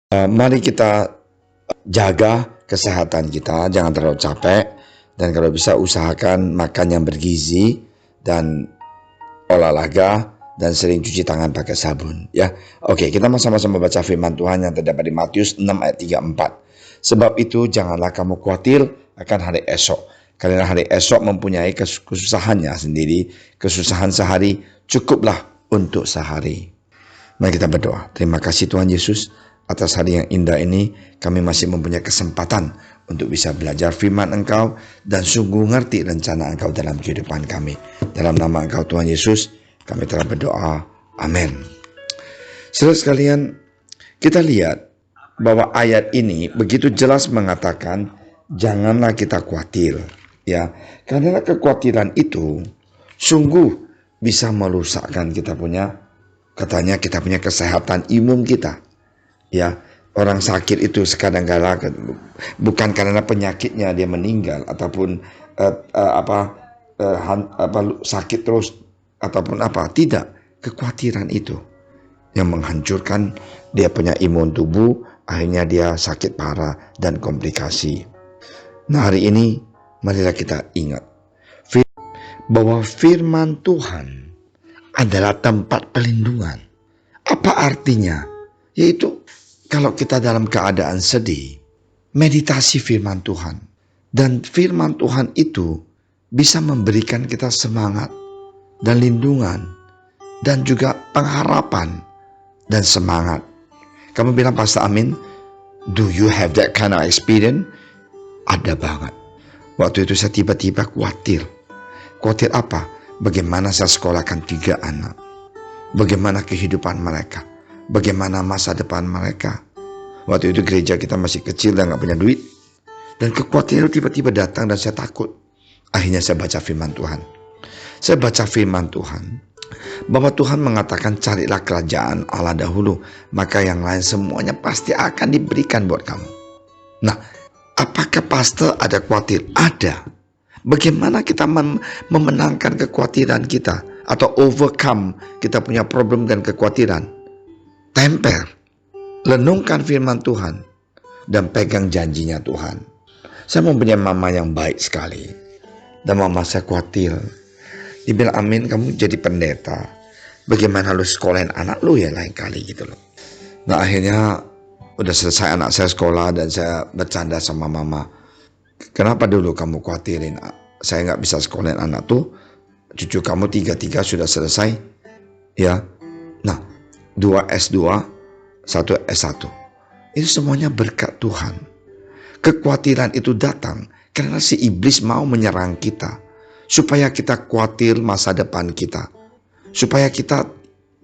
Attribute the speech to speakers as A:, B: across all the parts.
A: Mari kita jaga kesehatan kita, jangan terlalu capek, dan kalau bisa usahakan makan yang bergizi dan olahraga dan sering cuci tangan pakai sabun ya. Oke, kita sama-sama baca firman Tuhan yang terdapat di Matius 6 ayat 34. Sebab itu janganlah kamu khawatir akan hari esok, karena hari esok mempunyai kesusahannya sendiri. Kesusahan sehari cukuplah untuk sehari. Mari kita berdoa. Terima kasih Tuhan Yesus atas hari yang indah ini. Kami masih mempunyai kesempatan untuk bisa belajar firman Engkau dan sungguh ngerti rencana Engkau dalam kehidupan kami. Dalam nama Engkau Tuhan Yesus, kami telah berdoa. Amin. Saudara sekalian, kita lihat bahwa ayat ini begitu jelas mengatakan janganlah kita khawatir, ya, karena kekhawatiran itu sungguh bisa merusakkan kita punya kesehatan imun kita. Ya, orang sakit itu kadang-kala bukan karena penyakitnya dia meninggal ataupun sakit terus ataupun apa, tidak. Kekhawatiran itu yang menghancurkan dia punya imun tubuh, akhirnya dia sakit parah dan komplikasi. Nah, hari ini marilah kita ingat bahwa firman Tuhan adalah tempat pelindungan. Apa artinya? Yaitu kalau kita dalam keadaan sedih, meditasi firman Tuhan. Dan firman Tuhan itu bisa memberikan kita semangat dan lindungan dan juga pengharapan dan semangat. Kamu bilang, Pastor Amin, do you have that kind of experience? Ada banget. Waktu itu saya tiba-tiba khawatir. Khawatir apa? Bagaimana saya sekolahkan 3 anak? Bagaimana kehidupan mereka? Bagaimana masa depan mereka? Waktu itu gereja kita masih kecil dan gak punya duit. Dan kekhawatiran tiba-tiba datang dan saya takut. Akhirnya saya baca firman Tuhan. Saya baca firman Tuhan bahwa Tuhan mengatakan carilah kerajaan Allah dahulu, maka yang lain semuanya pasti akan diberikan buat kamu. Nah, apakah pastor ada khawatir? Ada. Bagaimana kita memenangkan kekhawatiran kita atau overcome kita punya problem dan kekhawatiran? Tempel, renungkan firman Tuhan dan pegang janjinya Tuhan. Saya mempunyai mama yang baik sekali dan mama saya khawatir. Dia bilang, Amin, kamu jadi pendeta, bagaimana lu sekolahin anak lu ya lain kali gitu loh. Nah, akhirnya udah selesai anak saya sekolah dan saya bercanda sama mama, kenapa dulu kamu khawatirin saya gak bisa sekolahin anak tuh? Cucu kamu 3 sudah selesai ya. Nah, 2 S2, 1 S1. Itu semuanya berkat Tuhan. Kekhawatiran itu datang karena si iblis mau menyerang kita, supaya kita khawatir masa depan kita, supaya kita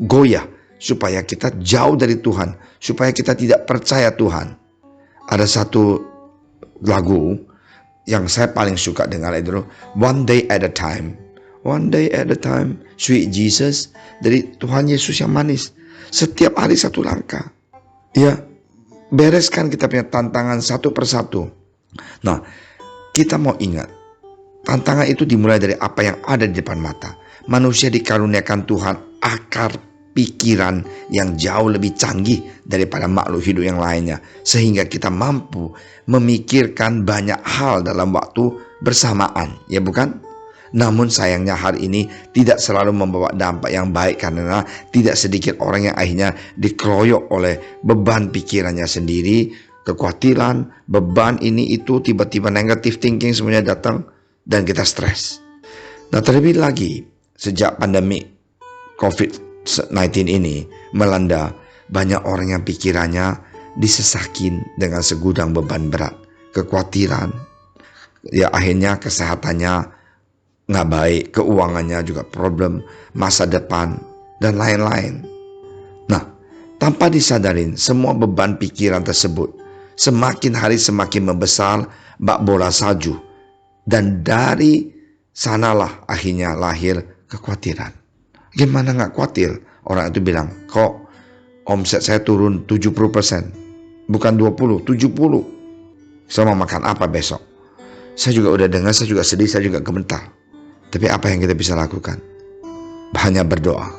A: goyah, supaya kita jauh dari Tuhan, supaya kita tidak percaya Tuhan. Ada satu lagu yang saya paling suka dengar itu, One Day at a Time. One day at a time, sweet Jesus, dari Tuhan Yesus yang manis. Setiap hari satu langkah. Ya, bereskan kita punya tantangan satu persatu. Nah, kita mau ingat, tantangan itu dimulai dari apa yang ada di depan mata. Manusia dikaruniakan Tuhan akar pikiran yang jauh lebih canggih daripada makhluk hidup yang lainnya, sehingga kita mampu memikirkan banyak hal dalam waktu bersamaan, ya bukan? Namun sayangnya hari ini tidak selalu membawa dampak yang baik, karena tidak sedikit orang yang akhirnya dikeroyok oleh beban pikirannya sendiri, kekhawatiran, beban ini itu, tiba-tiba negative thinking semuanya datang dan kita stres. Nah, terlebih lagi sejak pandemi COVID-19 ini melanda, banyak orang yang pikirannya disesakin dengan segudang beban berat, kekhawatiran, ya akhirnya kesehatannya nggak baik, keuangannya juga problem, masa depan, dan lain-lain. Nah, tanpa disadarin, semua beban pikiran tersebut semakin hari semakin membesar bak bola salju. Dan dari sanalah akhirnya lahir kekhawatiran. Gimana nggak khawatir? Orang itu bilang, kok omset saya turun 70%, bukan 20, 70. Saya mau makan apa besok? Saya juga udah dengar, saya juga sedih, saya juga gemetar. Tapi apa yang kita bisa lakukan? Hanya berdoa.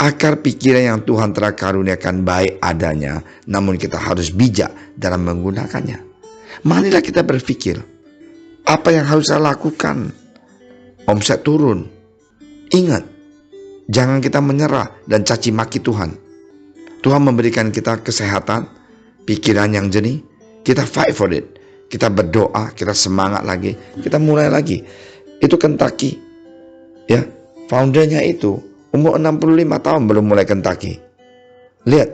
A: Akar pikiran yang Tuhan telah karuniakan baik adanya, namun kita harus bijak dalam menggunakannya. Marilah kita berpikir, apa yang harus saya lakukan? Omset turun. Ingat, jangan kita menyerah dan caci maki Tuhan. Tuhan memberikan kita kesehatan, pikiran yang jernih. Kita fight for it. Kita berdoa, kita semangat lagi, kita mulai lagi. Itu Kentucky, ya, foundernya itu umur 65 tahun belum mulai Kentucky. Lihat,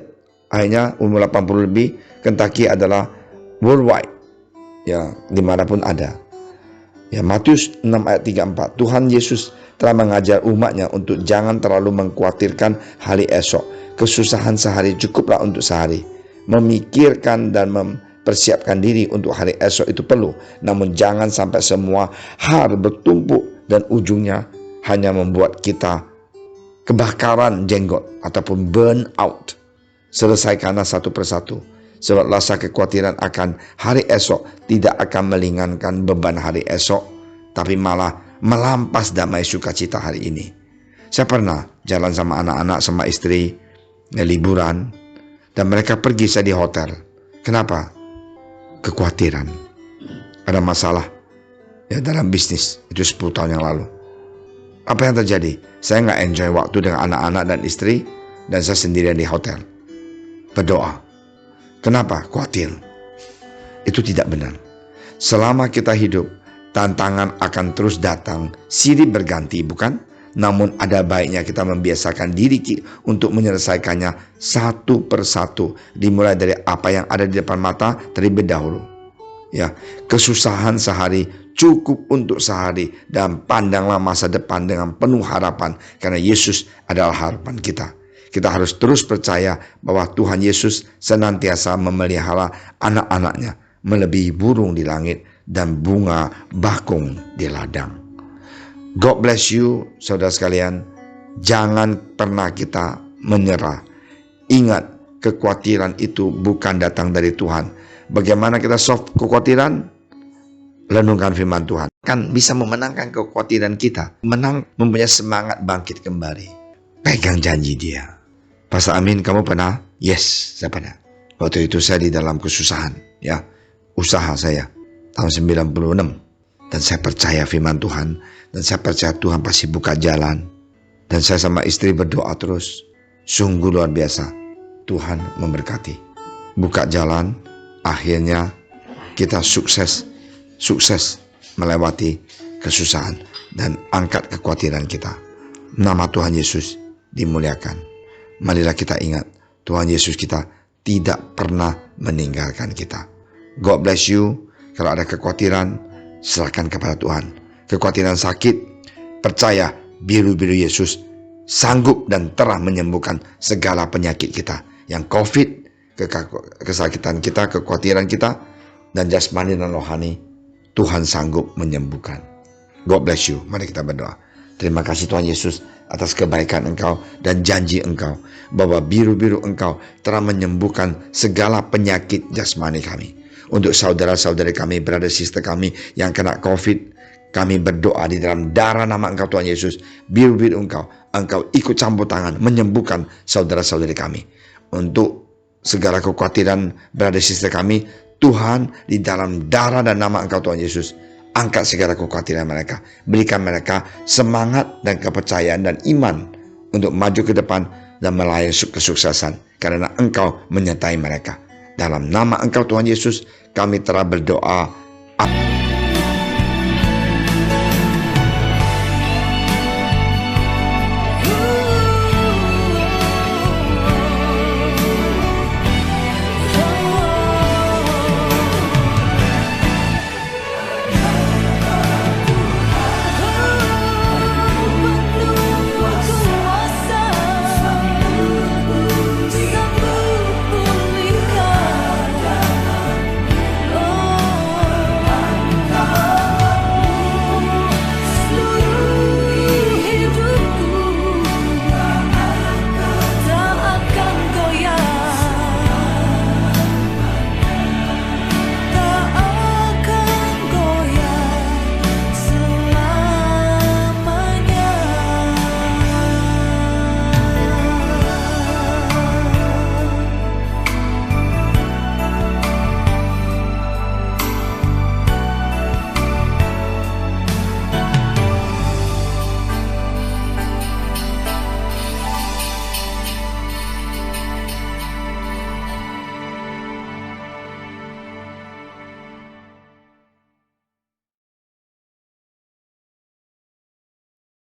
A: akhirnya umur 80 lebih, Kentucky adalah worldwide, ya, dimanapun ada. Ya, Matius 6 ayat 34, Tuhan Yesus telah mengajar umatnya untuk jangan terlalu mengkhawatirkan hari esok. Kesusahan sehari cukuplah untuk sehari. Memikirkan dan mempersiapkan diri untuk hari esok itu perlu, namun jangan sampai semua hal bertumpuk dan ujungnya hanya membuat kita kebakaran jenggot ataupun burn out. Selesaikanlah satu persatu, sebab rasa kekhawatiran akan hari esok tidak akan meringankan beban hari esok, tapi malah melampas damai sukacita hari ini. Saya pernah jalan sama anak-anak, sama istri, liburan, dan mereka pergi saya di hotel. Kenapa? Kekhawatiran. Ada masalah ya dalam bisnis, itu 10 tahun yang lalu. Apa yang terjadi? Saya nggak enjoy waktu dengan anak-anak dan istri, dan saya sendirian di hotel. Berdoa. Kenapa? Khawatir. Itu tidak benar. Selama kita hidup, tantangan akan terus datang, silih berganti, bukan? Namun ada baiknya kita membiasakan diri untuk menyelesaikannya satu persatu. Dimulai dari apa yang ada di depan mata terlebih dahulu. Ya, kesusahan sehari cukup untuk sehari, dan pandanglah masa depan dengan penuh harapan, karena Yesus adalah harapan kita. Kita harus terus percaya bahwa Tuhan Yesus senantiasa memelihara anak-anaknya melebihi burung di langit dan bunga bakung di ladang. God bless you, saudara sekalian. Jangan pernah kita menyerah. Ingat, kekhawatiran itu bukan datang dari Tuhan. Bagaimana kita solve kekhawatiran? Renungkan firman Tuhan. Kan bisa memenangkan kekhawatiran kita. Mempunyai semangat bangkit kembali. Pegang janji Dia. Pastor Amin, kamu pernah? Yes, saya pernah. Waktu itu saya di dalam kesusahan, ya, usaha saya tahun 96, dan saya percaya firman Tuhan, dan saya percaya Tuhan pasti buka jalan, dan saya sama istri berdoa terus. Sungguh luar biasa, Tuhan memberkati, buka jalan. Akhirnya kita sukses melewati kesusahan dan angkat kekhawatiran kita. Nama Tuhan Yesus dimuliakan. Marilah kita ingat, Tuhan Yesus kita tidak pernah meninggalkan kita. God bless you. Kalau ada kekhawatiran, serahkan kepada Tuhan. Kekhawatiran sakit, percaya biru-biru Yesus sanggup dan telah menyembuhkan segala penyakit kita. Yang COVID, kesakitan kita, kekhawatiran kita, dan jasmani dan rohani, Tuhan sanggup menyembuhkan. God bless you. Mari kita berdoa. Terima kasih Tuhan Yesus atas kebaikan Engkau dan janji Engkau bahwa biru-biru Engkau telah menyembuhkan segala penyakit jasmani kami. Untuk saudara-saudari kami, brother sister kami yang kena COVID, kami berdoa di dalam darah nama Engkau Tuhan Yesus, biru-biru Engkau ikut campur tangan menyembuhkan saudara-saudari kami. Untuk segala kekhawatiran brother sister kami, Tuhan, di dalam darah dan nama Engkau Tuhan Yesus, angkat segala kekhawatiran mereka. Berikan mereka semangat dan kepercayaan dan iman untuk maju ke depan dan meraih kesuksesan, karena Engkau menyertai mereka. Dalam nama Engkau Tuhan Yesus, kami telah berdoa